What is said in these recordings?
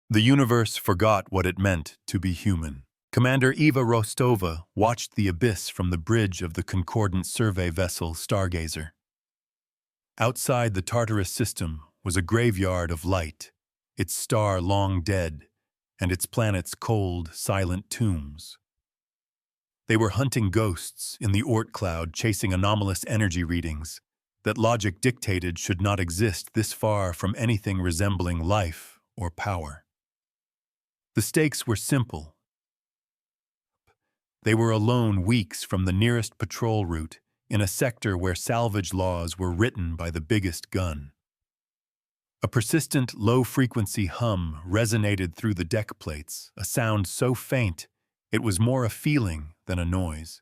The universe forgot what it meant to be human. Commander Eva Rostova watched the abyss from the bridge of the Concordant survey vessel Stargazer. Outside the Tartarus system was a graveyard of light, its star long dead, and its planets cold, silent tombs. They were hunting ghosts in the Oort cloud, chasing anomalous energy readings that logic dictated should not exist this far from anything resembling life or power. The stakes were simple. They were alone weeks from the nearest patrol route in a sector where salvage laws were written by the biggest gun. A persistent, low-frequency hum resonated through the deck plates, a sound so faint it was more a feeling than a noise.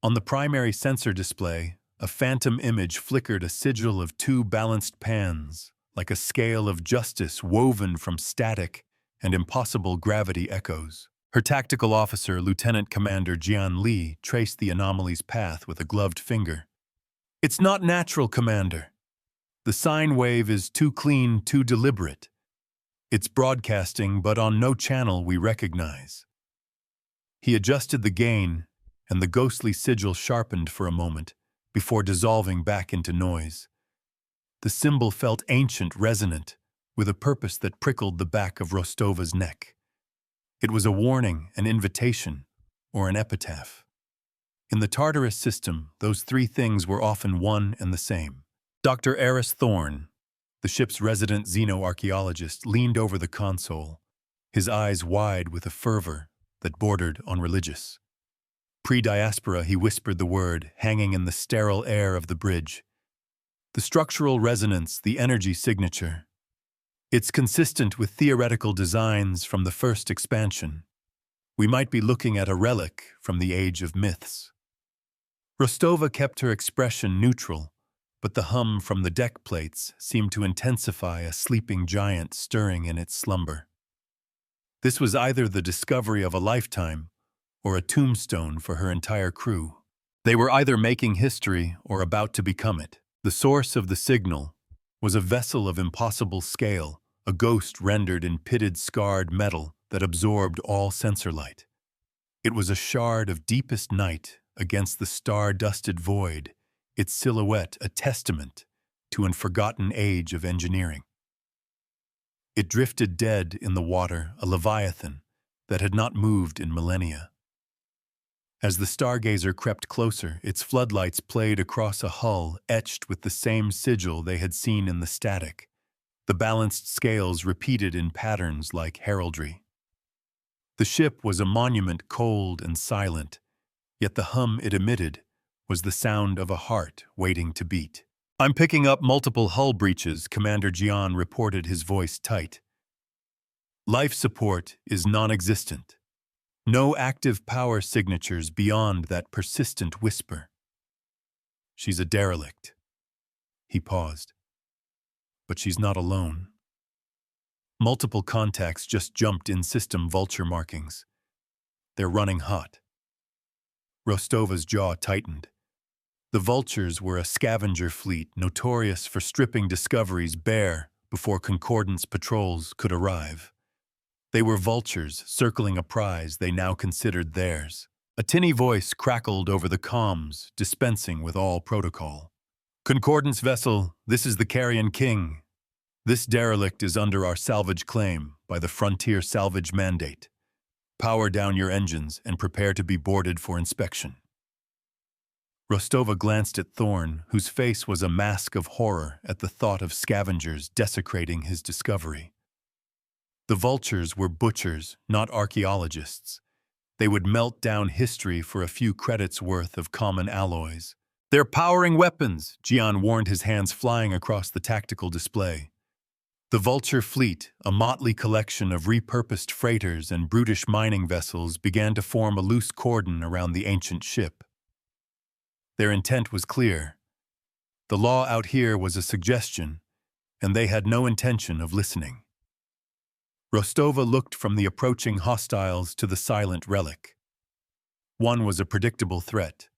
On the primary sensor display, a phantom image flickered, a sigil of two balanced pans, like a scale of justice woven from static and impossible gravity echoes. Her tactical officer, Lieutenant Commander Jian Li, traced the anomaly's path with a gloved finger. "It's not natural, Commander. The sine wave is too clean, too deliberate. It's broadcasting, but on no channel we recognize." He adjusted the gain, and the ghostly sigil sharpened for a moment before dissolving back into noise. The symbol felt ancient, resonant, with a purpose that prickled the back of Rostova's neck. It was a warning, an invitation, or an epitaph. In the Tartarus system, those three things were often one and the same. Dr. Eris Thorne, the ship's resident xenoarchaeologist, leaned over the console, his eyes wide with a fervor that bordered on religious. Pre-diaspora, he whispered the word, hanging in the sterile air of the bridge. The structural resonance, the energy signature. It's consistent with theoretical designs from the first expansion. We might be looking at a relic from the age of myths. Rostova kept her expression neutral, but the hum from the deck plates seemed to intensify, a sleeping giant stirring in its slumber. This was either the discovery of a lifetime or a tombstone for her entire crew. They were either making history or about to become it. The source of the signal was a vessel of impossible scale, a ghost rendered in pitted, scarred metal that absorbed all sensor light. It was a shard of deepest night against the star-dusted void, its silhouette a testament to an forgotten age of engineering. It drifted dead in the water, a leviathan that had not moved in millennia. As the stargazer crept closer, its floodlights played across a hull etched with the same sigil they had seen in the static, the balanced scales repeated in patterns like heraldry. The ship was a monument, cold and silent, yet the hum it emitted was the sound of a heart waiting to beat. "I'm picking up multiple hull breaches," Commander Jian reported, his voice tight. "Life support is non-existent. No active power signatures beyond that persistent whisper." "She's a derelict." He paused. "But she's not alone." Multiple contacts just jumped in system vulture markings. "They're running hot." Rostova's jaw tightened. The vultures were a scavenger fleet notorious for stripping discoveries bare before Concordance patrols could arrive. They were vultures circling a prize they now considered theirs. A tinny voice crackled over the comms, dispensing with all protocol. "Concordance vessel, this is the Carrion King. This derelict is under our salvage claim by the Frontier Salvage Mandate. Power down your engines and prepare to be boarded for inspection." Rostova glanced at Thorne, whose face was a mask of horror at the thought of scavengers desecrating his discovery. The vultures were butchers, not archaeologists. They would melt down history for a few credits worth of common alloys. "They're powering weapons," Jian warned, his hands flying across the tactical display. The vulture fleet, a motley collection of repurposed freighters and brutish mining vessels, began to form a loose cordon around the ancient ship. Their intent was clear. The law out here was a suggestion, and they had no intention of listening. Rostova looked from the approaching hostiles to the silent relic. One was a predictable threat.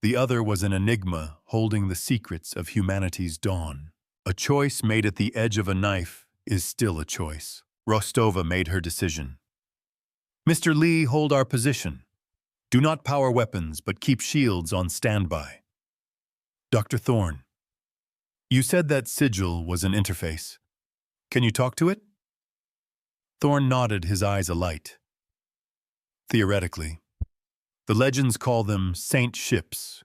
The other was an enigma holding the secrets of humanity's dawn. A choice made at the edge of a knife is still a choice. Rostova made her decision. Mr. Lee, hold our position. Do not power weapons, but keep shields on standby. Dr. Thorne, you said that sigil was an interface. Can you talk to it? Thorne nodded, his eyes alight. Theoretically. The legends call them saint ships.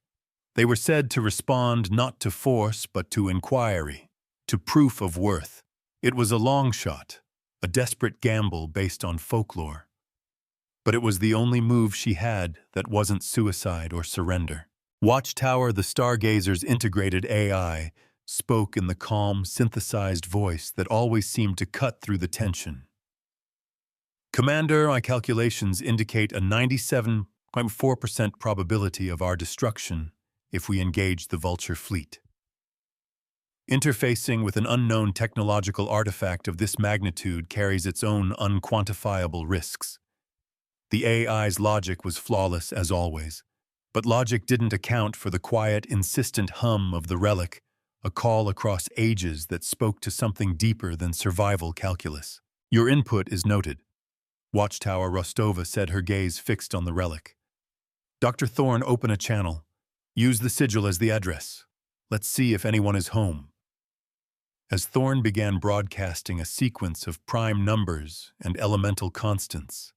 They were said to respond not to force, but to inquiry, to proof of worth. It was a long shot, a desperate gamble based on folklore. But it was the only move she had that wasn't suicide or surrender. Watchtower, the Stargazer's integrated AI, spoke in the calm, synthesized voice that always seemed to cut through the tension. Commander, my calculations indicate a 97.4% probability of our destruction if we engage the Vulture fleet. Interfacing with an unknown technological artifact of this magnitude carries its own unquantifiable risks. The AI's logic was flawless as always, but logic didn't account for the quiet, insistent hum of the relic, a call across ages that spoke to something deeper than survival calculus. Your input is noted. Watchtower Rostova said, her gaze fixed on the relic. Dr. Thorne, open a channel. Use the sigil as the address. Let's see if anyone is home. As Thorne began broadcasting a sequence of prime numbers and elemental constants,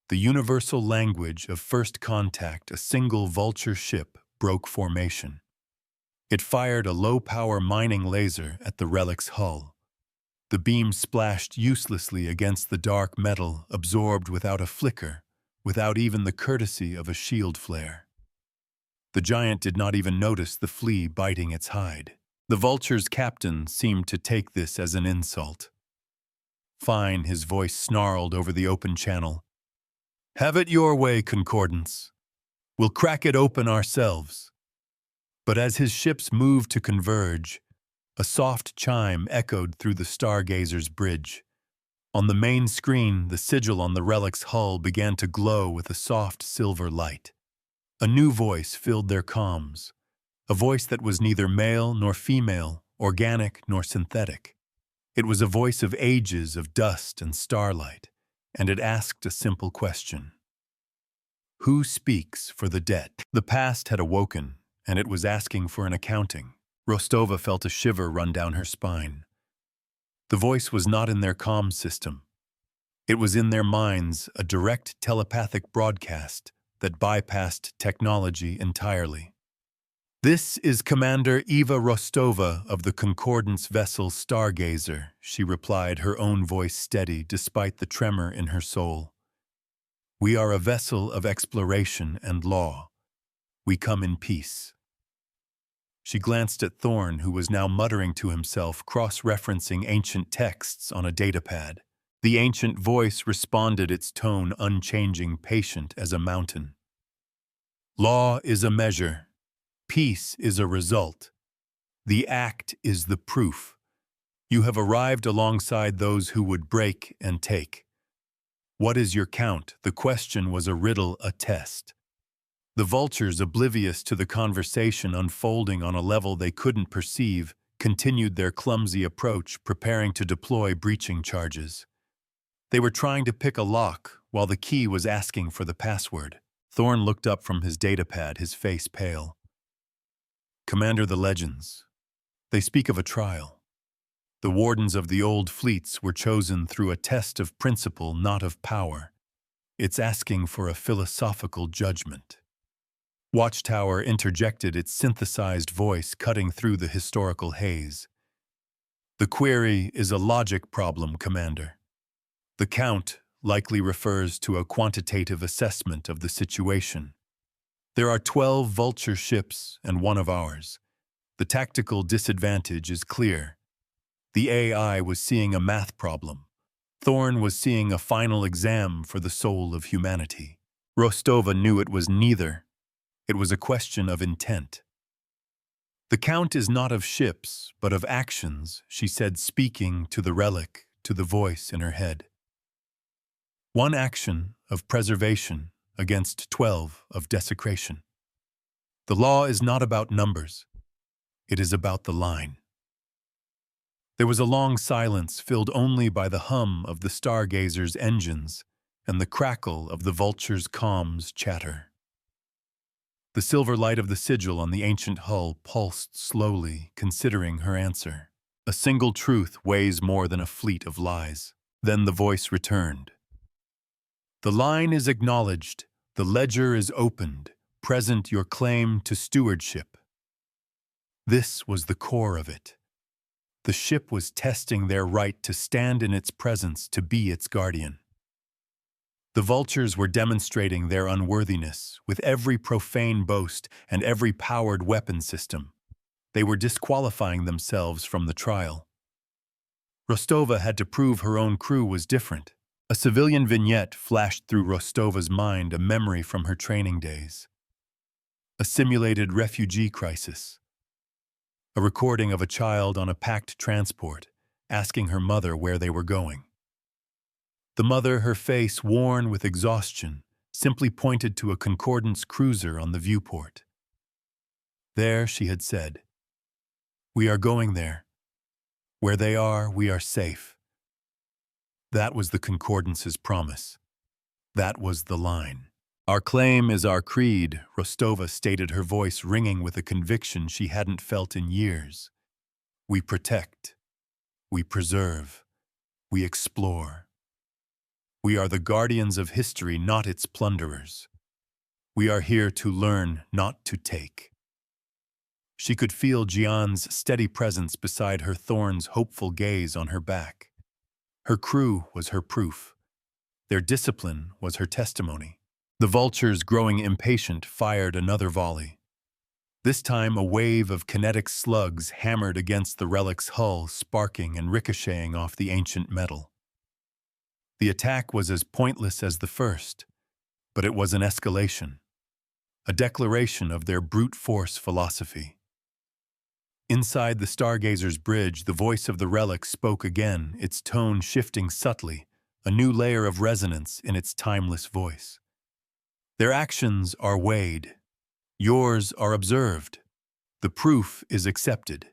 the universal language of first contact, a single Vulture ship broke formation. It fired a low-power mining laser at the relic's hull. The beam splashed uselessly against the dark metal, absorbed without a flicker, without even the courtesy of a shield flare. The giant did not even notice the flea biting its hide. The Vulture's captain seemed to take this as an insult. Fine, his voice snarled over the open channel. Have it your way, Concordance. We'll crack it open ourselves. But as his ships moved to converge, a soft chime echoed through the Stargazer's bridge. On the main screen, the sigil on the relic's hull began to glow with a soft silver light. A new voice filled their comms, a voice that was neither male nor female, organic nor synthetic. It was a voice of ages of dust and starlight, and it asked a simple question. Who speaks for the dead? The past had awoken, and it was asking for an accounting. Rostova felt a shiver run down her spine. The voice was not in their comm system. It was in their minds, a direct telepathic broadcast that bypassed technology entirely. This is Commander Eva Rostova of the Concordance vessel Stargazer, she replied, her own voice steady despite the tremor in her soul. We are a vessel of exploration and law. We come in peace. She glanced at Thorne, who was now muttering to himself, cross-referencing ancient texts on a datapad. The ancient voice responded, its tone unchanging, patient as a mountain. Law is a measure. Peace is a result. The act is the proof. You have arrived alongside those who would break and take. What is your count? The question was a riddle, a test. The Vultures, oblivious to the conversation unfolding on a level they couldn't perceive, continued their clumsy approach, preparing to deploy breaching charges. They were trying to pick a lock while the key was asking for the password. Thorne looked up from his datapad, his face pale. Commander, the legends. They speak of a trial. The wardens of the old fleets were chosen through a test of principle, not of power. It's asking for a philosophical judgment. Watchtower interjected, its synthesized voice cutting through the historical haze. The query is a logic problem, Commander. The count likely refers to a quantitative assessment of the situation. There are 12 Vulture ships and one of ours. The tactical disadvantage is clear. The AI was seeing a math problem. Thorne was seeing a final exam for the soul of humanity. Rostova knew it was neither. It was a question of intent. The count is not of ships, but of actions, she said, speaking to the relic, to the voice in her head. One action of preservation against 12 of desecration. The law is not about numbers. It is about the line. There was a long silence filled only by the hum of the stargazers' engines and the crackle of the vultures' comms chatter. The silver light of the sigil on the ancient hull pulsed slowly, considering her answer. A single truth weighs more than a fleet of lies. Then the voice returned. The line is acknowledged, the ledger is opened, present your claim to stewardship. This was the core of it. The ship was testing their right to stand in its presence, to be its guardian. The vultures were demonstrating their unworthiness with every profane boast and every powered weapon system. They were disqualifying themselves from the trial. Rostova had to prove her own crew was different. A civilian vignette flashed through Rostova's mind, a memory from her training days. A simulated refugee crisis. A recording of a child on a packed transport, asking her mother where they were going. The mother, her face worn with exhaustion, simply pointed to a Concordance cruiser on the viewport. There, she had said, "We are going there. Where they are, we are safe." That was the Concordance's promise. That was the line. "Our claim is our creed," Rostova stated, her voice ringing with a conviction she hadn't felt in years. "We protect. We preserve. We explore. We are the guardians of history, not its plunderers. We are here to learn, not to take." She could feel Jian's steady presence beside her, Thorn's hopeful gaze on her back. Her crew was her proof. Their discipline was her testimony. The vultures, growing impatient, fired another volley. This time a wave of kinetic slugs hammered against the relic's hull, sparking and ricocheting off the ancient metal. The attack was as pointless as the first, but it was an escalation, a declaration of their brute force philosophy. Inside the Stargazer's bridge, the voice of the relic spoke again, its tone shifting subtly, a new layer of resonance in its timeless voice. "Their actions are weighed. Yours are observed. The proof is accepted.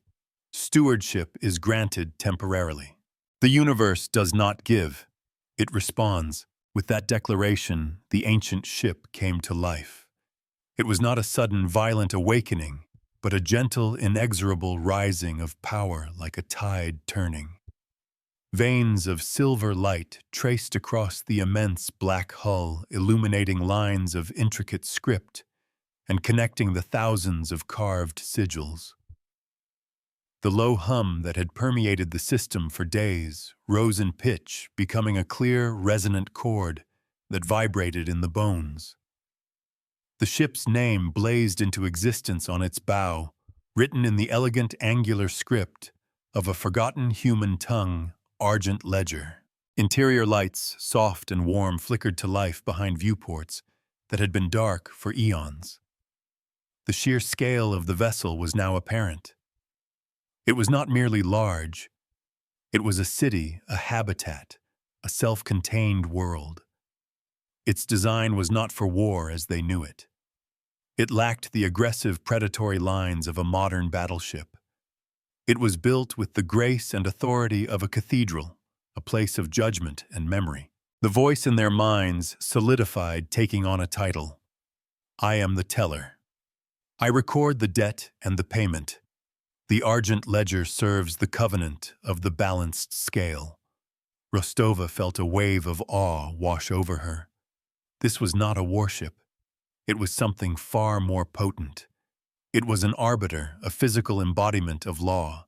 Stewardship is granted temporarily. The universe does not give. It responds." With that declaration, the ancient ship came to life. It was not a sudden, violent awakening, but a gentle, inexorable rising of power like a tide turning. Veins of silver light traced across the immense black hull, illuminating lines of intricate script and connecting the thousands of carved sigils. The low hum that had permeated the system for days rose in pitch, becoming a clear, resonant chord that vibrated in the bones. The ship's name blazed into existence on its bow, written in the elegant angular script of a forgotten human tongue, Argent Ledger. Interior lights, soft and warm, flickered to life behind viewports that had been dark for eons. The sheer scale of the vessel was now apparent. It was not merely large. It was a city, a habitat, a self-contained world. Its design was not for war as they knew it. It lacked the aggressive, predatory lines of a modern battleship. It was built with the grace and authority of a cathedral, a place of judgment and memory. The voice in their minds solidified, taking on a title. "I am the teller. I record the debt and the payment. The Argent Ledger serves the covenant of the balanced scale." Rostova felt a wave of awe wash over her. This was not a warship. It was something far more potent. It was an arbiter, a physical embodiment of law,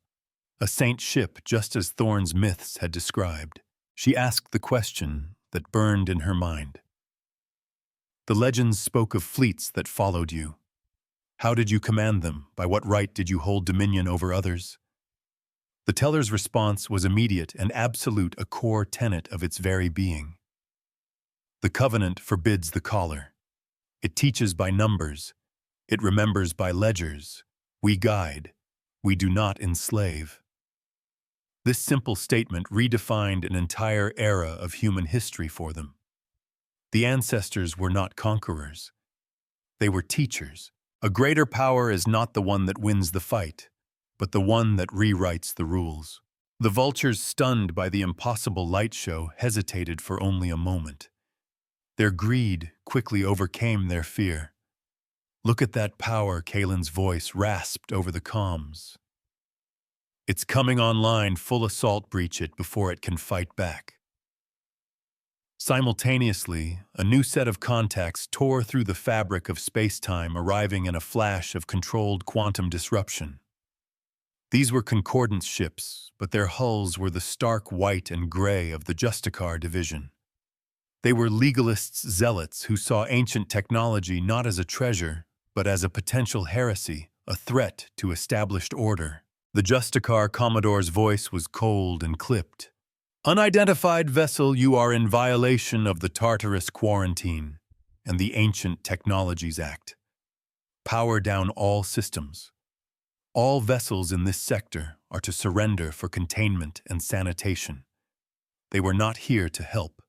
a saint ship just as Thorne's myths had described. She asked the question that burned in her mind. "The legends spoke of fleets that followed you. How did you command them? By what right did you hold dominion over others?" The teller's response was immediate and absolute, a core tenet of its very being. "The covenant forbids the caller. It teaches by numbers. It remembers by ledgers. We guide. We do not enslave." This simple statement redefined an entire era of human history for them. The ancestors were not conquerors. They were teachers. A greater power is not the one that wins the fight, but the one that rewrites the rules. The vultures, stunned by the impossible light show, hesitated for only a moment. Their greed quickly overcame their fear. "Look at that power," Kalen's voice rasped over the comms. "It's coming online, full assault, breach it before it can fight back." Simultaneously, a new set of contacts tore through the fabric of space-time, arriving in a flash of controlled quantum disruption. These were concordance ships, but their hulls were the stark white and gray of the Justicar division. They were legalists' zealots who saw ancient technology not as a treasure, but as a potential heresy, a threat to established order. The Justicar Commodore's voice was cold and clipped. "Unidentified vessel, you are in violation of the Tartarus Quarantine and the Ancient Technologies Act. Power down all systems. All vessels in this sector are to surrender for containment and sanitation." They were not here to help.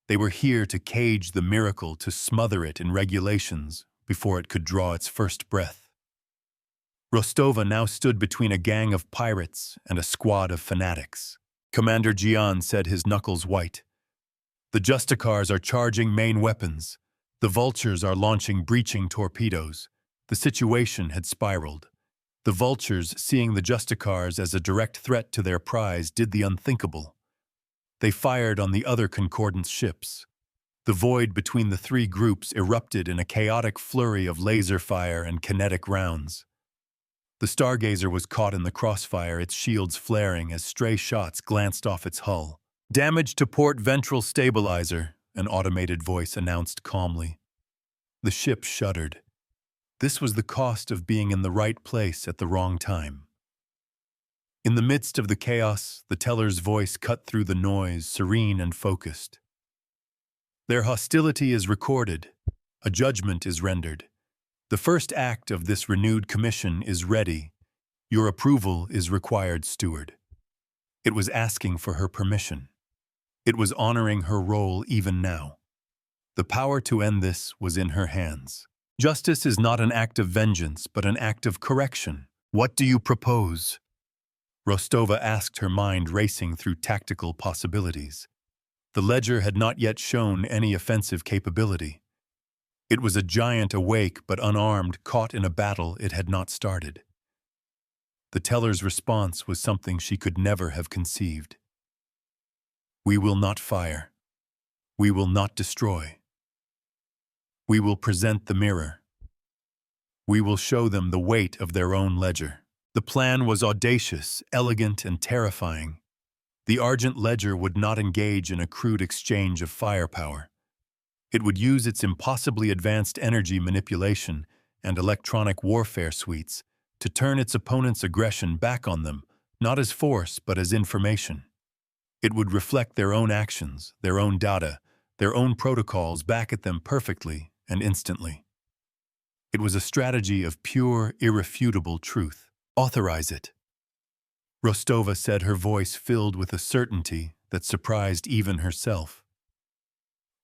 They were here to cage the miracle, to smother it in regulations before it could draw its first breath. Rostova now stood between a gang of pirates and a squad of fanatics. Commander Jian said, his knuckles white. "The Justicars are charging main weapons. The vultures are launching breaching torpedoes." The situation had spiraled. The vultures, seeing the Justicars as a direct threat to their prize, did the unthinkable. They fired on the other Concordance ships. The void between the three groups erupted in a chaotic flurry of laser fire and kinetic rounds. The Stargazer was caught in the crossfire, its shields flaring as stray shots glanced off its hull. "Damage to port ventral stabilizer," an automated voice announced calmly. The ship shuddered. This was the cost of being in the right place at the wrong time. In the midst of the chaos, the teller's voice cut through the noise, serene and focused. "Their hostility is recorded. A judgment is rendered. The first act of this renewed commission is ready. Your approval is required, steward." It was asking for her permission. It was honoring her role even now. The power to end this was in her hands. Justice is not an act of vengeance, but an act of correction. "What do you propose?" Rostova asked, her mind racing through tactical possibilities. The ledger had not yet shown any offensive capability. It was a giant awake but unarmed, caught in a battle it had not started. The teller's response was something she could never have conceived. "We will not fire. We will not destroy. We will present the mirror. We will show them the weight of their own ledger." The plan was audacious, elegant, and terrifying. The Argent Ledger would not engage in a crude exchange of firepower. It would use its impossibly advanced energy manipulation and electronic warfare suites to turn its opponent's aggression back on them, not as force but as information. It would reflect their own actions, their own data, their own protocols back at them perfectly and instantly. It was a strategy of pure, irrefutable truth. "Authorize it," Rostova said, her voice filled with a certainty that surprised even herself.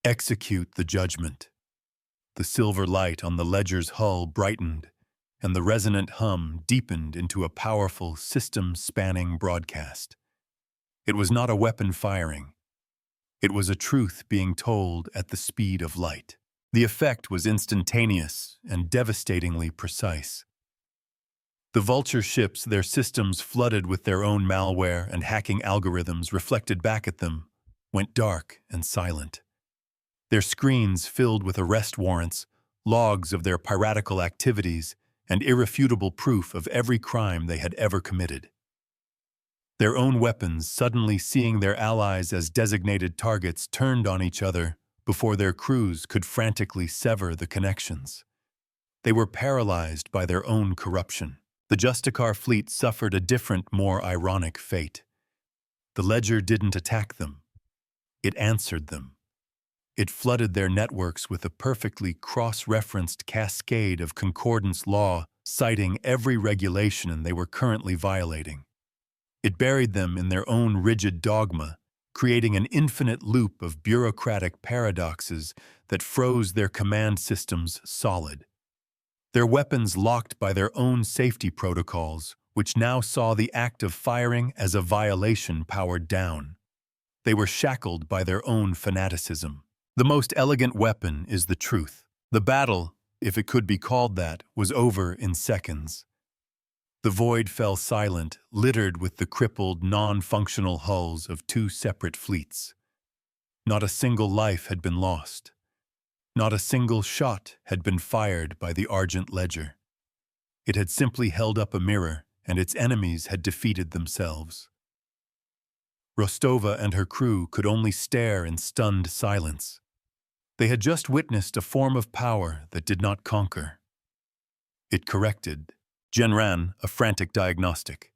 "Execute the judgment." The silver light on the ledger's hull brightened, and the resonant hum deepened into a powerful, system-spanning broadcast. It was not a weapon firing. It was a truth being told at the speed of light. The effect was instantaneous and devastatingly precise. The vulture ships, their systems flooded with their own malware and hacking algorithms reflected back at them, went dark and silent. Their screens filled with arrest warrants, logs of their piratical activities, and irrefutable proof of every crime they had ever committed. Their own weapons, suddenly seeing their allies as designated targets, turned on each other before their crews could frantically sever the connections. They were paralyzed by their own corruption. The Justicar fleet suffered a different, more ironic fate. The Ledger didn't attack them. It answered them. It flooded their networks with a perfectly cross-referenced cascade of concordance law, citing every regulation they were currently violating. It buried them in their own rigid dogma, creating an infinite loop of bureaucratic paradoxes that froze their command systems solid. Their weapons, locked by their own safety protocols, which now saw the act of firing as a violation powered down. They were shackled by their own fanaticism. The most elegant weapon is the truth. The battle, if it could be called that, was over in seconds. The void fell silent, littered with the crippled, non-functional hulls of two separate fleets. Not a single life had been lost. Not a single shot had been fired by the Argent Ledger. It had simply held up a mirror, and its enemies had defeated themselves. Rostova and her crew could only stare in stunned silence. They had just witnessed a form of power that did not conquer. It corrected. Jen ran a frantic diagnostic.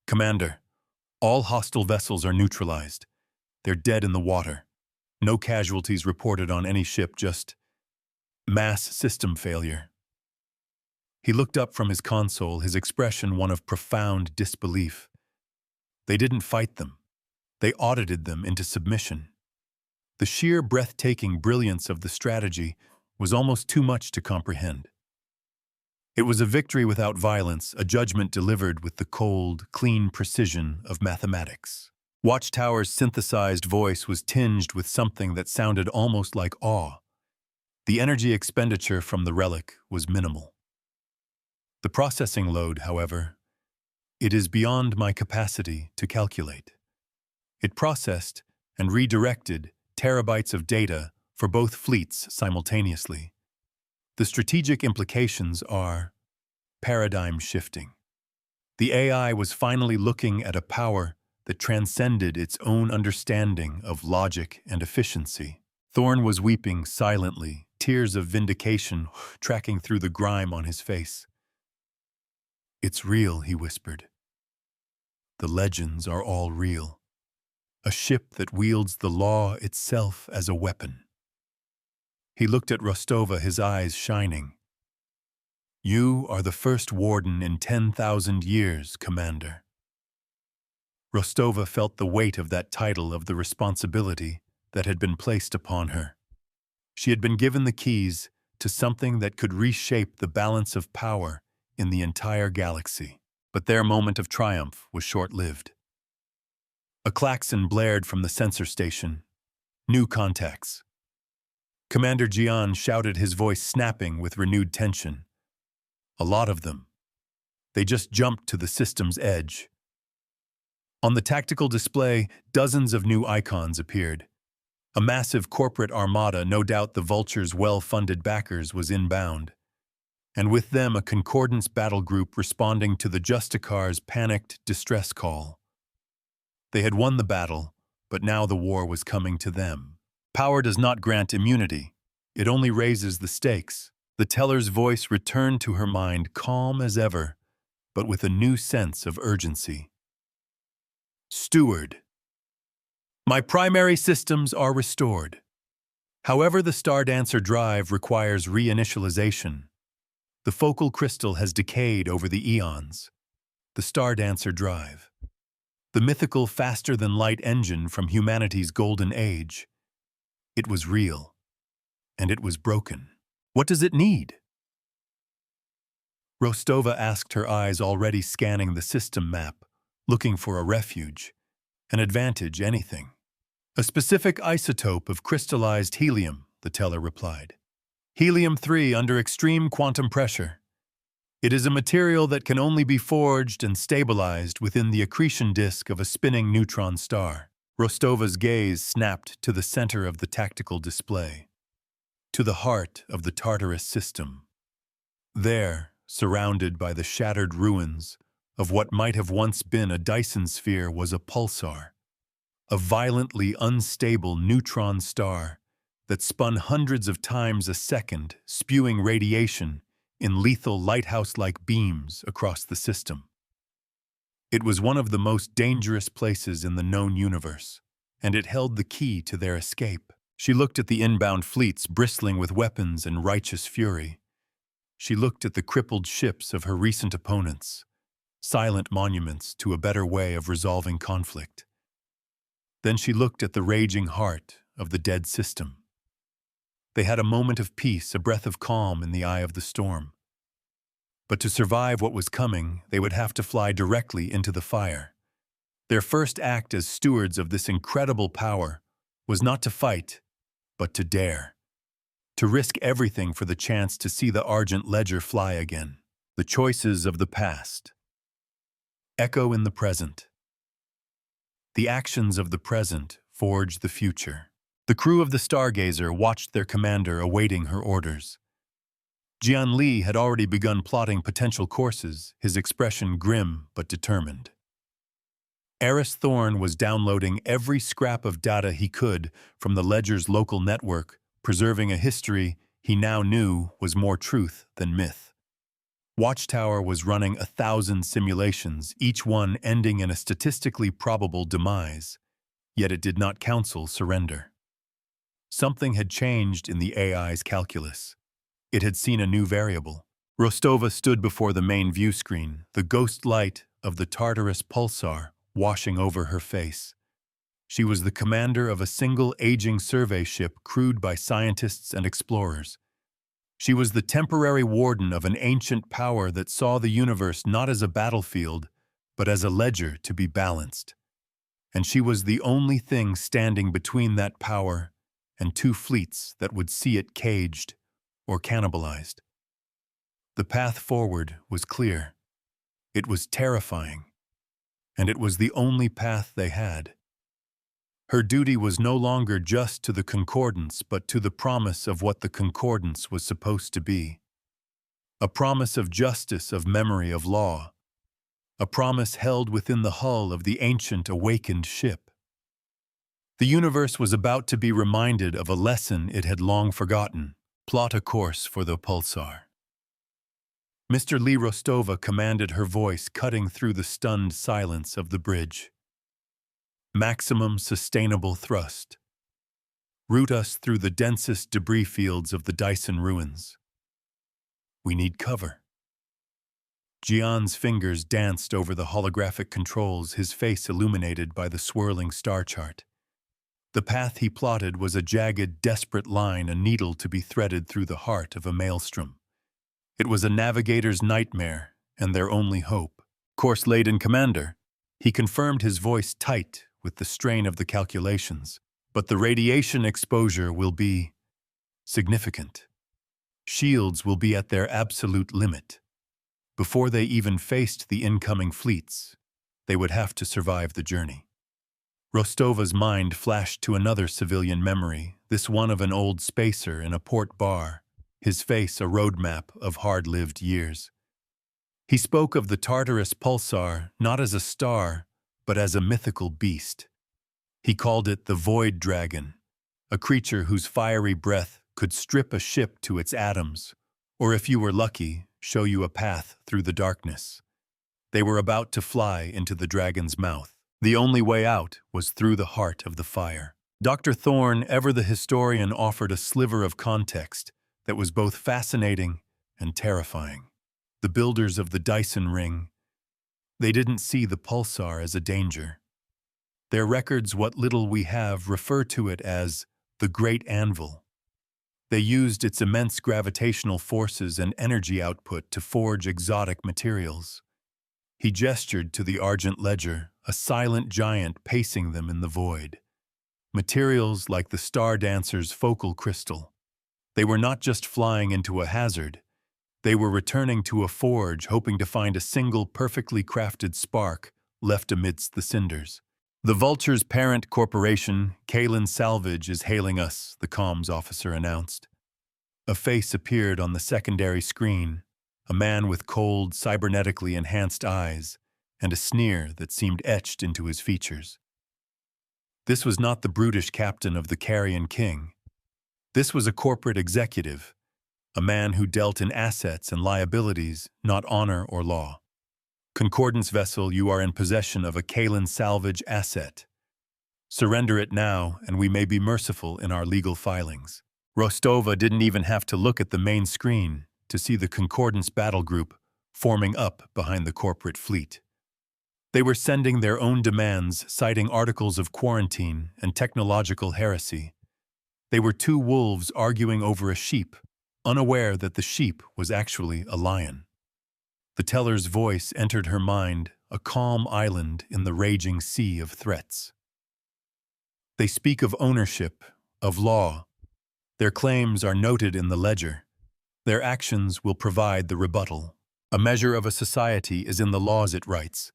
"Commander, all hostile vessels are neutralized. They're dead in the water. No casualties reported on any ship, just mass system failure." He looked up from his console, his expression one of profound disbelief. They didn't fight them. They audited them into submission. The sheer breathtaking brilliance of the strategy was almost too much to comprehend. It was a victory without violence, a judgment delivered with the cold, clean precision of mathematics. Watchtower's synthesized voice was tinged with something that sounded almost like awe. The energy expenditure from the relic was minimal. The processing load, however, it is beyond my capacity to calculate. It processed and redirected terabytes of data for both fleets simultaneously. The strategic implications are paradigm shifting. The AI was finally looking at a power that transcended its own understanding of logic and efficiency. Thorne was weeping silently, tears of vindication tracking through the grime on his face. "It's real," he whispered. "The legends are all real. A ship that wields the law itself as a weapon." He looked at Rostova, his eyes shining. "You are the first warden in 10,000 years, Commander." Rostova felt the weight of that title, of the responsibility that had been placed upon her. She had been given the keys to something that could reshape the balance of power in the entire galaxy. But their moment of triumph was short-lived. A klaxon blared from the sensor station. New contacts. Commander Jian shouted, his voice snapping with renewed tension. A lot of them. They just jumped to the system's edge. On the tactical display, dozens of new icons appeared. A massive corporate armada, no doubt the Vulture's well-funded backers, was inbound. And with them a concordance battle group responding to the Justicar's panicked distress call. They had won the battle, but now the war was coming to them. Power does not grant immunity. It only raises the stakes. The teller's voice returned to her mind, calm as ever, but with a new sense of urgency. "Steward. My primary systems are restored. However, the Star Dancer drive requires reinitialization. The focal crystal has decayed over the eons. The Star Dancer drive. The mythical faster-than-light engine from humanity's golden age. It was real, and it was broken. What does it need?" Rostova asked, her eyes already scanning the system map, looking for a refuge, an advantage, anything. "A specific isotope of crystallized helium," the teller replied. "Helium-3 under extreme quantum pressure. It is a material that can only be forged and stabilized within the accretion disk of a spinning neutron star." Rostova's gaze snapped to the center of the tactical display, to the heart of the Tartarus system. There, surrounded by the shattered ruins of what might have once been a Dyson sphere, was a pulsar, a violently unstable neutron star that spun hundreds of times a second, spewing radiation in lethal lighthouse-like beams across the system. It was one of the most dangerous places in the known universe, and it held the key to their escape. She looked at the inbound fleets bristling with weapons and righteous fury. She looked at the crippled ships of her recent opponents, silent monuments to a better way of resolving conflict. Then she looked at the raging heart of the dead system. They had a moment of peace, a breath of calm in the eye of the storm. But to survive what was coming, they would have to fly directly into the fire. Their first act as stewards of this incredible power was not to fight, but to dare. To risk everything for the chance to see the Argent Ledger fly again. The choices of the past echo in the present. The actions of the present forge the future. The crew of the Stargazer watched their commander awaiting her orders. Jian Li had already begun plotting potential courses, his expression grim but determined. Eris Thorn was downloading every scrap of data he could from the Ledger's local network, preserving a history he now knew was more truth than myth. Watchtower was running 1,000 simulations, each one ending in a statistically probable demise, yet it did not counsel surrender. Something had changed in the AI's calculus. It had seen a new variable. Rostova stood before the main view screen, the ghost light of the Tartarus pulsar washing over her face. She was the commander of a single aging survey ship crewed by scientists and explorers. She was the temporary warden of an ancient power that saw the universe not as a battlefield, but as a ledger to be balanced. And she was the only thing standing between that power and two fleets that would see it caged or cannibalized. The path forward was clear. It was terrifying, and it was the only path they had. Her duty was no longer just to the Concordance, but to the promise of what the Concordance was supposed to be. A promise of justice, of memory, of law. A promise held within the hull of the ancient awakened ship. The universe was about to be reminded of a lesson it had long forgotten. Plot a course for the pulsar. Mr. Lee Rostova commanded, her voice cutting through the stunned silence of the bridge. Maximum sustainable thrust. Route us through the densest debris fields of the Dyson ruins. We need cover. Jian's fingers danced over the holographic controls, his face illuminated by the swirling star chart. The path he plotted was a jagged, desperate line, a needle to be threaded through the heart of a maelstrom. It was a navigator's nightmare and their only hope. Course laid in, Commander. He confirmed, his voice tight with the strain of the calculations. But the radiation exposure will be significant. Shields will be at their absolute limit. Before they even faced the incoming fleets, they would have to survive the journey. Rostova's mind flashed to another civilian memory, this one of an old spacer in a port bar, his face a roadmap of hard-lived years. He spoke of the Tartarus pulsar not as a star, but as a mythical beast. He called it the Void Dragon, a creature whose fiery breath could strip a ship to its atoms, or if you were lucky, show you a path through the darkness. They were about to fly into the dragon's mouth. The only way out was through the heart of the fire. Dr. Thorne, ever the historian, offered a sliver of context that was both fascinating and terrifying. The builders of the Dyson Ring, they didn't see the pulsar as a danger. Their records, what little we have, refer to it as the Great Anvil. They used its immense gravitational forces and energy output to forge exotic materials. He gestured to the Argent Ledger, a silent giant pacing them in the void. Materials like the Star Dancer's focal crystal. They were not just flying into a hazard. They were returning to a forge, hoping to find a single perfectly crafted spark left amidst the cinders. The Vulture's parent corporation, Kalen Salvage, is hailing us, the comms officer announced. A face appeared on the secondary screen, a man with cold, cybernetically enhanced eyes, and a sneer that seemed etched into his features. This was not the brutish captain of the Carrion King. This was a corporate executive, a man who dealt in assets and liabilities, not honor or law. Concordance vessel, you are in possession of a Kalen Salvage asset. Surrender it now, and we may be merciful in our legal filings. Rostova didn't even have to look at the main screen to see the Concordance battle group forming up behind the corporate fleet. They were sending their own demands, citing articles of quarantine and technological heresy. They were two wolves arguing over a sheep, unaware that the sheep was actually a lion. The teller's voice entered her mind, a calm island in the raging sea of threats. They speak of ownership, of law. Their claims are noted in the ledger. Their actions will provide the rebuttal. A measure of a society is in the laws it writes.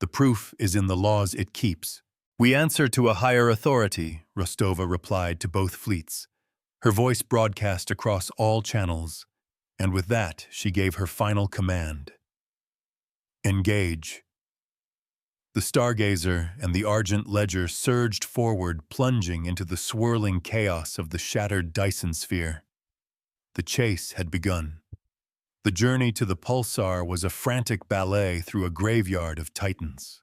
The proof is in the laws it keeps. We answer to a higher authority, Rostova replied to both fleets. Her voice broadcast across all channels, and with that she gave her final command. Engage. The Stargazer and the Argent Ledger surged forward, plunging into the swirling chaos of the shattered Dyson sphere. The chase had begun. The journey to the pulsar was a frantic ballet through a graveyard of titans.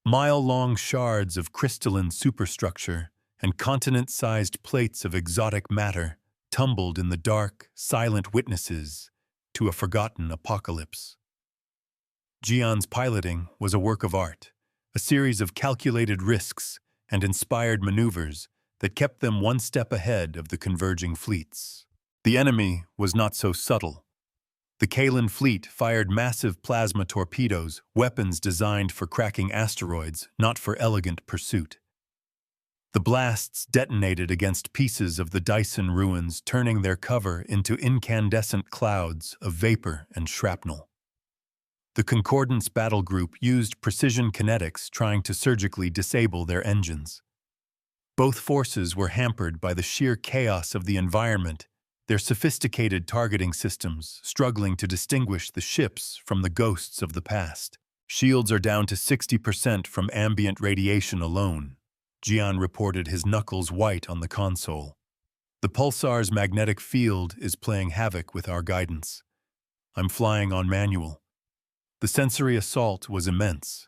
Mile-long shards of crystalline superstructure and continent-sized plates of exotic matter tumbled in the dark, silent witnesses to a forgotten apocalypse. Jian's piloting was a work of art, a series of calculated risks and inspired maneuvers that kept them one step ahead of the converging fleets. The enemy was not so subtle. The Kalan fleet fired massive plasma torpedoes, weapons designed for cracking asteroids, not for elegant pursuit. The blasts detonated against pieces of the Dyson ruins, turning their cover into incandescent clouds of vapor and shrapnel. The Concordance battle group used precision kinetics, trying to surgically disable their engines. Both forces were hampered by the sheer chaos of the environment, their sophisticated targeting systems struggling to distinguish the ships from the ghosts of the past. Shields are down to 60% from ambient radiation alone, Jian reported, his knuckles white on the console. The pulsar's magnetic field is playing havoc with our guidance. I'm flying on manual. The sensory assault was immense.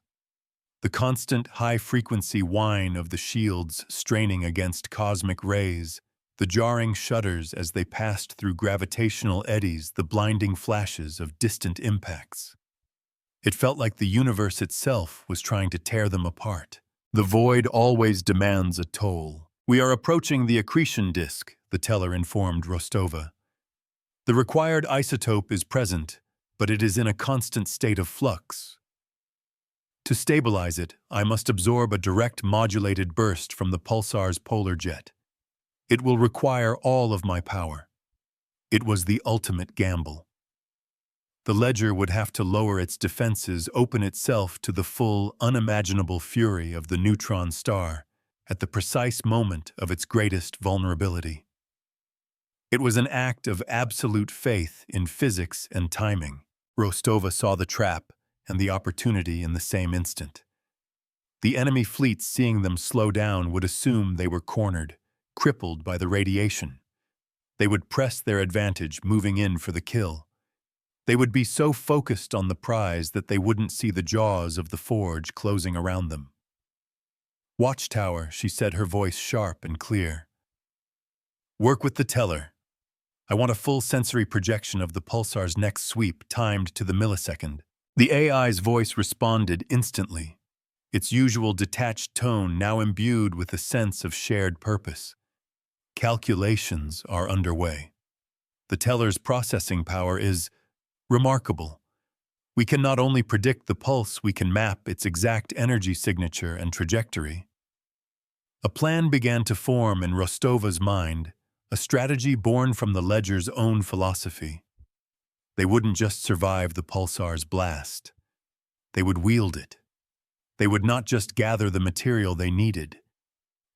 The constant high-frequency whine of the shields straining against cosmic rays, the jarring shudders as they passed through gravitational eddies, the blinding flashes of distant impacts. It felt like the universe itself was trying to tear them apart. The void always demands a toll. We are approaching the accretion disk, the teller informed Rostova. The required isotope is present, but it is in a constant state of flux. To stabilize it, I must absorb a direct modulated burst from the pulsar's polar jet. It will require all of my power. It was the ultimate gamble. The ledger would have to lower its defenses, open itself to the full, unimaginable fury of the neutron star at the precise moment of its greatest vulnerability. It was an act of absolute faith in physics and timing. Rostova saw the trap and the opportunity in the same instant. The enemy fleets, seeing them slow down, would assume they were cornered, crippled by the radiation. They would press their advantage, moving in for the kill. They would be so focused on the prize that they wouldn't see the jaws of the forge closing around them. Watchtower, she said, her voice sharp and clear. Work with the teller. I want a full sensory projection of the pulsar's next sweep, timed to the millisecond. The AI's voice responded instantly, its usual detached tone now imbued with a sense of shared purpose. Calculations are underway. The teller's processing power is remarkable. We can not only predict the pulse, we can map its exact energy signature and trajectory. A plan began to form in Rostova's mind, a strategy born from the ledger's own philosophy. They wouldn't just survive the pulsar's blast. They would wield it. They would not just gather the material they needed.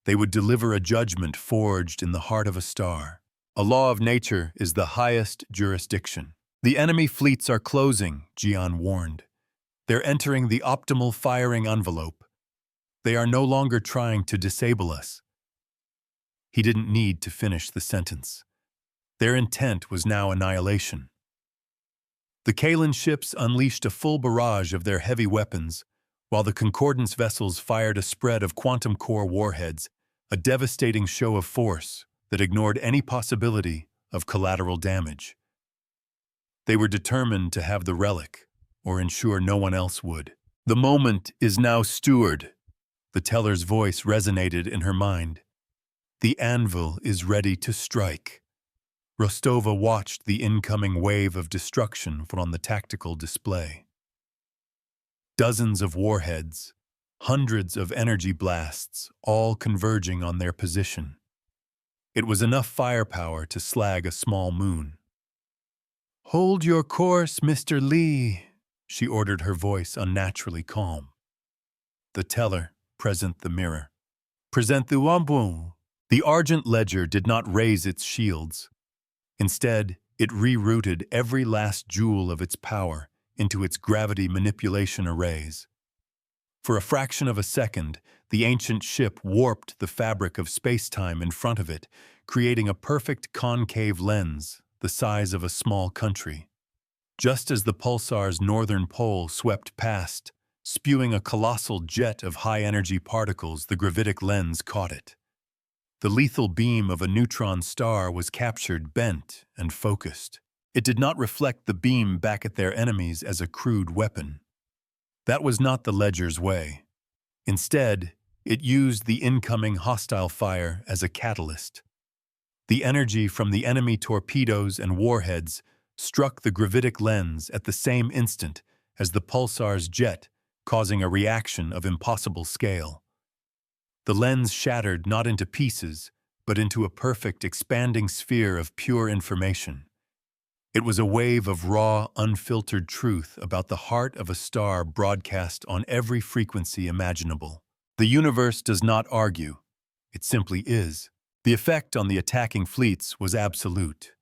They would deliver a judgment forged in the heart of a star. A law of nature is the highest jurisdiction. The enemy fleets are closing, Jian warned. They're entering the optimal firing envelope. They are no longer trying to disable us. He didn't need to finish the sentence. Their intent was now annihilation. The Kalan ships unleashed a full barrage of their heavy weapons, while the Concordance vessels fired a spread of quantum core warheads, a devastating show of force that ignored any possibility of collateral damage. They were determined to have the relic, or ensure no one else would. The moment is now steward. The teller's voice resonated in her mind. The anvil is ready to strike. Rostova watched the incoming wave of destruction from on the tactical display. Dozens of warheads, hundreds of energy blasts, all converging on their position. It was enough firepower to slag a small moon. "Hold your course, Mr. Lee," she ordered, her voice unnaturally calm. The teller, present the mirror. "Present the wambun." The Argent Ledger did not raise its shields. Instead, it rerouted every last joule of its power into its gravity manipulation arrays. For a fraction of a second, the ancient ship warped the fabric of space-time in front of it, creating a perfect concave lens the size of a small country. Just as the pulsar's northern pole swept past, spewing a colossal jet of high-energy particles, the gravitic lens caught it. The lethal beam of a neutron star was captured, bent, and focused. It did not reflect the beam back at their enemies as a crude weapon. That was not the Ledger's way. Instead, it used the incoming hostile fire as a catalyst. The energy from the enemy torpedoes and warheads struck the gravitic lens at the same instant as the pulsar's jet, causing a reaction of impossible scale. The lens shattered not into pieces, but into a perfect expanding sphere of pure information. It was a wave of raw, unfiltered truth about the heart of a star broadcast on every frequency imaginable. The universe does not argue. It simply is. The effect on the attacking fleets was absolute.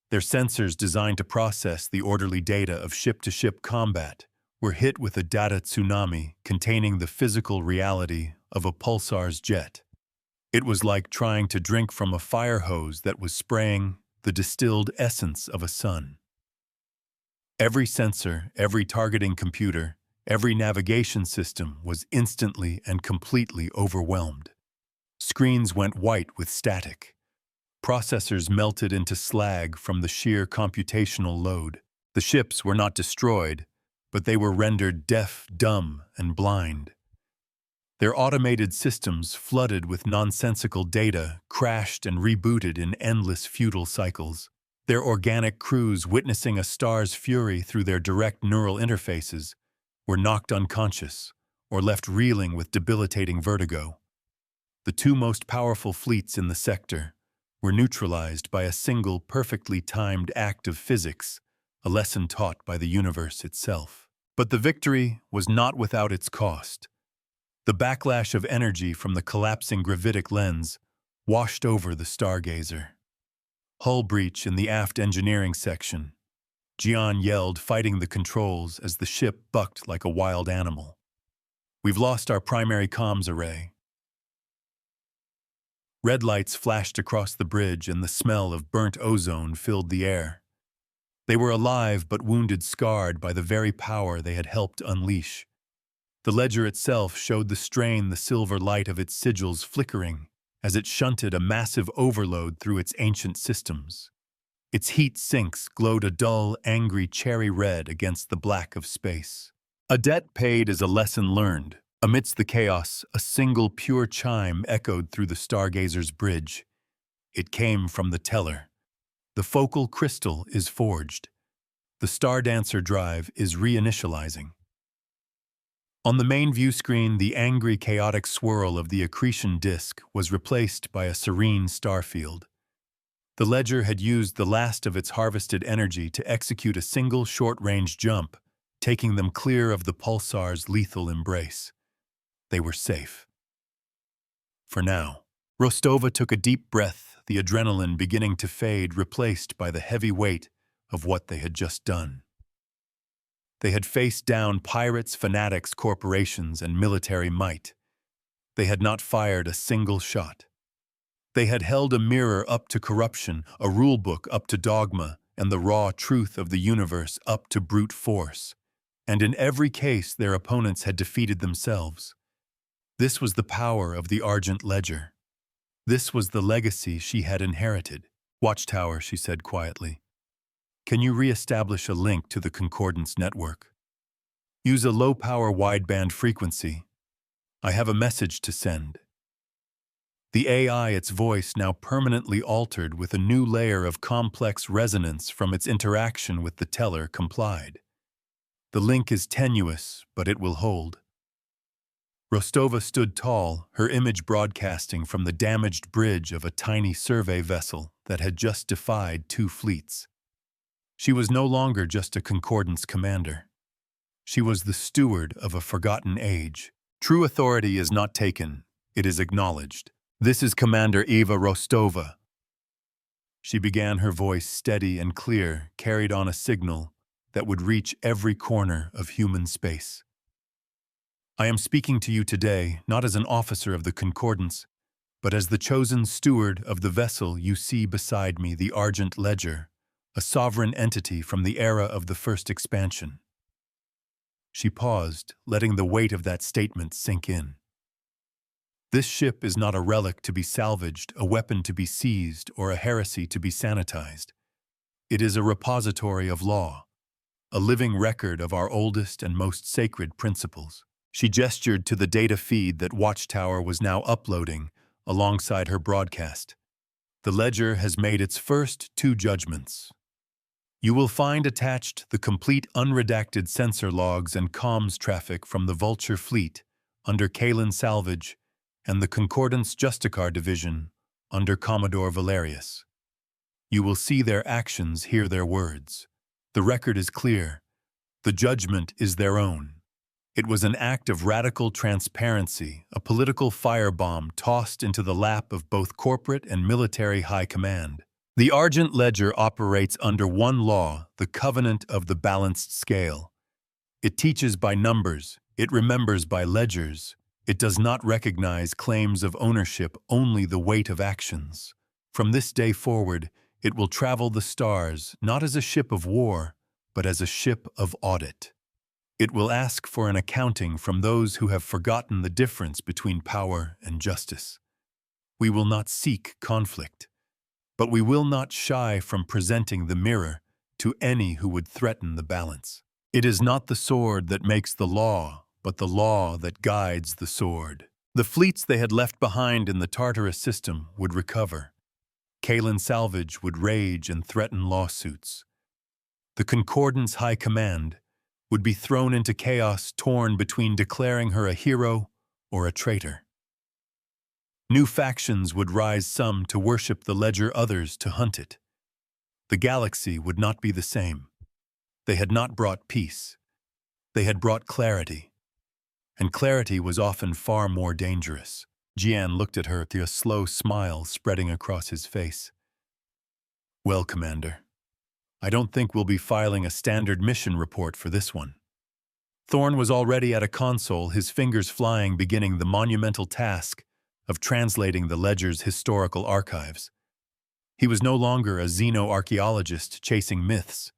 Their sensors, designed to process the orderly data of ship-to-ship combat, were hit with a data tsunami containing the physical reality of a pulsar's jet. It was like trying to drink from a fire hose that was spraying the distilled essence of a sun. Every sensor, every targeting computer, every navigation system was instantly and completely overwhelmed. Screens went white with static. Processors melted into slag from the sheer computational load. The ships were not destroyed, but they were rendered deaf, dumb, and blind. Their automated systems, flooded with nonsensical data, crashed and rebooted in endless futile cycles. Their organic crews, witnessing a star's fury through their direct neural interfaces, were knocked unconscious or left reeling with debilitating vertigo. The two most powerful fleets in the sector were neutralized by a single perfectly timed act of physics, a lesson taught by the universe itself. But the victory was not without its cost. The backlash of energy from the collapsing gravitic lens washed over the stargazer. Hull breach in the aft engineering section. Jian yelled, fighting the controls as the ship bucked like a wild animal. "We've lost our primary comms array." Red lights flashed across the bridge and the smell of burnt ozone filled the air. They were alive but wounded, scarred by the very power they had helped unleash. The ledger itself showed the strain, the silver light of its sigils flickering as it shunted a massive overload through its ancient systems. Its heat sinks glowed a dull, angry cherry red against the black of space. A debt paid is a lesson learned. Amidst the chaos, a single pure chime echoed through the stargazer's bridge. It came from the teller. The focal crystal is forged. The Stardancer drive is reinitializing. On the main view screen, the angry, chaotic swirl of the accretion disk was replaced by a serene starfield. The Ledger had used the last of its harvested energy to execute a single short-range jump, taking them clear of the pulsar's lethal embrace. They were safe. For now. Rostova took a deep breath, the adrenaline beginning to fade, replaced by the heavy weight of what they had just done. They had faced down pirates, fanatics, corporations, and military might. They had not fired a single shot. They had held a mirror up to corruption, a rulebook up to dogma, and the raw truth of the universe up to brute force. And in every case, their opponents had defeated themselves. This was the power of the Argent Ledger. This was the legacy she had inherited. "Watchtower," she said quietly. "Can you re-establish a link to the Concordance network? Use a low-power wideband frequency. I have a message to send." The AI, its voice now permanently altered with a new layer of complex resonance from its interaction with the teller, complied. The link is tenuous, but it will hold. Rostova stood tall, her image broadcasting from the damaged bridge of a tiny survey vessel that had just defied two fleets. She was no longer just a Concordance commander. She was the steward of a forgotten age. True authority is not taken, it is acknowledged. This is Commander Eva Rostova. She began, her voice steady and clear, carried on a signal that would reach every corner of human space. I am speaking to you today not as an officer of the Concordance, but as the chosen steward of the vessel you see beside me, the Argent Ledger, a sovereign entity from the era of the first expansion. She paused, letting the weight of that statement sink in. This ship is not a relic to be salvaged, a weapon to be seized, or a heresy to be sanitized. It is a repository of law, a living record of our oldest and most sacred principles. She gestured to the data feed that Watchtower was now uploading alongside her broadcast. The ledger has made its first 2 judgments. You will find attached the complete unredacted sensor logs and comms traffic from the Vulture fleet under Kalen Salvage and the Concordance Justicar Division under Commodore Valerius. You will see their actions, hear their words. The record is clear. The judgment is their own. It was an act of radical transparency, a political firebomb tossed into the lap of both corporate and military high command. The Argent Ledger operates under one law, the covenant of the balanced scale. It teaches by numbers, it remembers by ledgers. It does not recognize claims of ownership, only the weight of actions. From this day forward, it will travel the stars, not as a ship of war, but as a ship of audit. It will ask for an accounting from those who have forgotten the difference between power and justice. We will not seek conflict, but we will not shy from presenting the mirror to any who would threaten the balance. It is not the sword that makes the law, but the law that guides the sword. The fleets they had left behind in the Tartarus system would recover. Kalen Salvage would rage and threaten lawsuits. The Concordance High Command would be thrown into chaos, torn between declaring her a hero or a traitor. New factions would rise, some to worship the ledger, others to hunt it. The galaxy would not be the same. They had not brought peace. They had brought clarity. And clarity was often far more dangerous. Jian looked at her, a slow smile spreading across his face. Well, Commander, I don't think we'll be filing a standard mission report for this one. Thorn was already at a console, his fingers flying, beginning the monumental task of translating the ledger's historical archives. He was no longer a xenoarchaeologist chasing myths.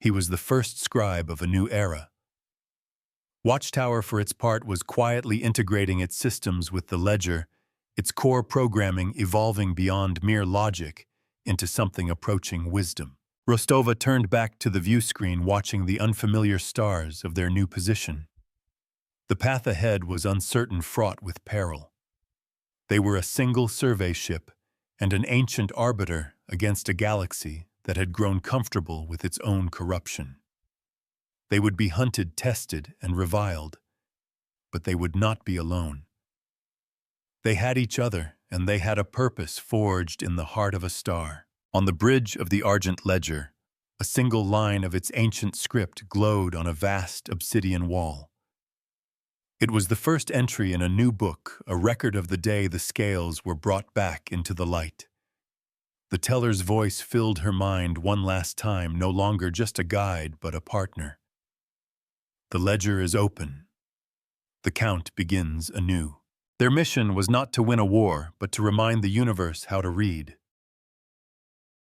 He was the first scribe of a new era. Watchtower, for its part, was quietly integrating its systems with the ledger, its core programming evolving beyond mere logic into something approaching wisdom. Rostova turned back to the view screen, watching the unfamiliar stars of their new position. The path ahead was uncertain, fraught with peril. They were a single survey ship and an ancient arbiter against a galaxy that had grown comfortable with its own corruption. They would be hunted, tested, and reviled, but they would not be alone. They had each other, and they had a purpose forged in the heart of a star. On the bridge of the Argent Ledger, a single line of its ancient script glowed on a vast obsidian wall. It was the first entry in a new book, a record of the day the scales were brought back into the light. The teller's voice filled her mind one last time, no longer just a guide, but a partner. The ledger is open. The count begins anew. Their mission was not to win a war, but to remind the universe how to read.